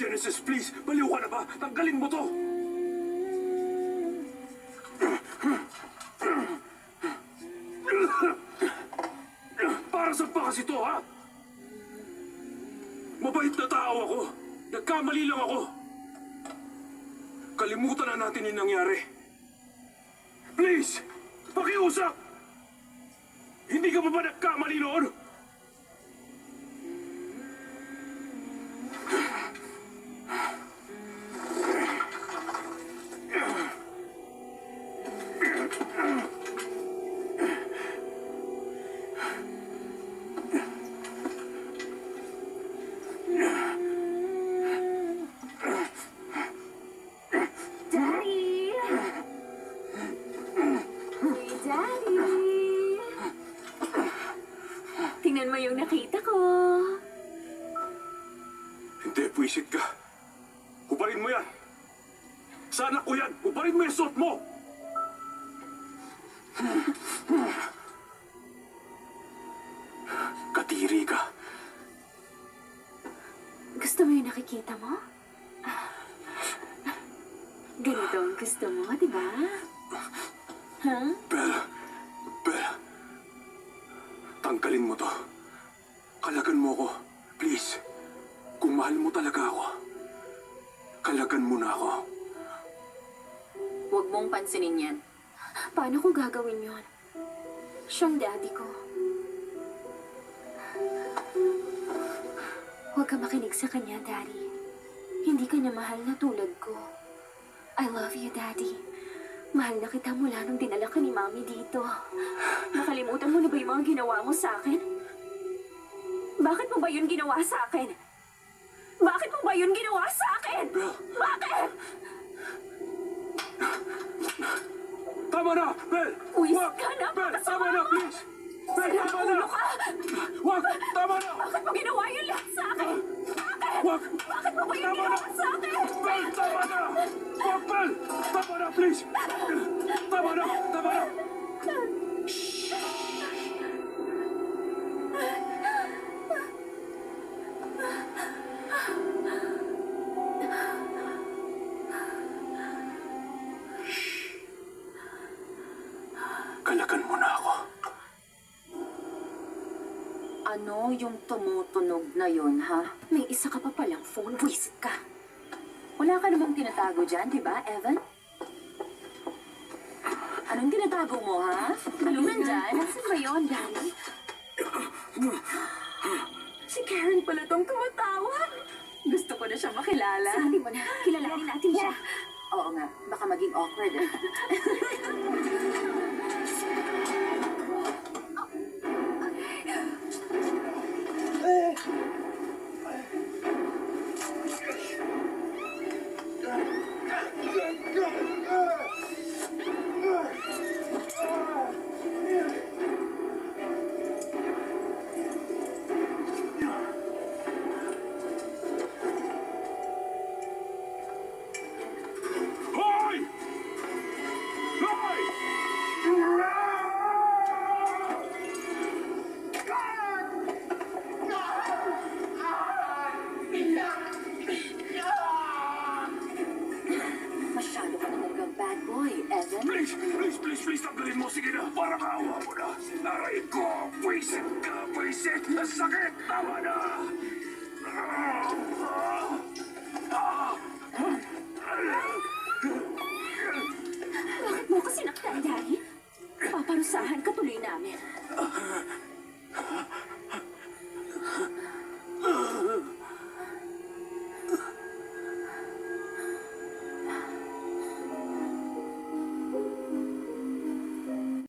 Genesis, please! Baliw ka na ba? Tanggalin mo to! Para saan pa kasi to, ha? Mabait na tao ako. Nagkamali lang ako. Kalimutan na natin yung nangyari. Please! Pakiusap! Hindi ka ba nagkamali noon? Tingnan mo yung nakita ko. Hindi, puwisit ka. Hubarin mo yan. Sa anak ko yan. Hubarin mo yung suot mo. Kadiri ka. Gusto mo yung nakikita mo? Ganito ang gusto mo, di ba? Ha? Bella. Tanggalin mo to. Kalagan mo ko. Please. Kung mahal mo talaga ako, kalagan mo na ako. Huwag mong pansinin yan. Paano ko gagawin yon? Siyang daddy ko. Huwag ka makinig sa kanya, Daddy. Hindi ka niya mahal na tulad ko. I love you, Daddy. Mahal na kita mula nung dinala ka ni Mami dito. Nakalimutan mo na ba yung mga ginawa mo sa akin? Bakit mo ba yun ginawa sa akin? Bakit mo ba yun ginawa sa akin? Bakit? Tama na, Bel! Uwis Wag! ka na, Bel, pakasama tama na, mo! please! Bel, Sira tama ulo na! ka! Wag! Tama na! Bakit mo ginawa yun lahat sa akin? Bakit? Wag! Bakit mo ba yun Tama na! ginawa sa akin? Bel, tama na! Wag, Bel! Tama na, please! Tama na! Tama na! Kalagan mo na ako. Ano yung tumutunog na yon, ha? May isa ka pa palang phone. Wisit ka. Wala ka namang tinatago dyan, di ba, Evan? Anong tinatago mo, ha? Anong nandyan? Nasaan ba yun, Danny? Si Karen pala tong tumatawag. Gusto ko na siya makilala. Sabi mo na, kilalanin natin siya. Oo nga, baka maging awkward. Hoy! Hoy! Masyado ka talagang bad boy, Evan. Please, tanggalin mo. Sige na, parang awa mo na. Aray ko, pwisit ka, pwisit. Ang sakit, tama na.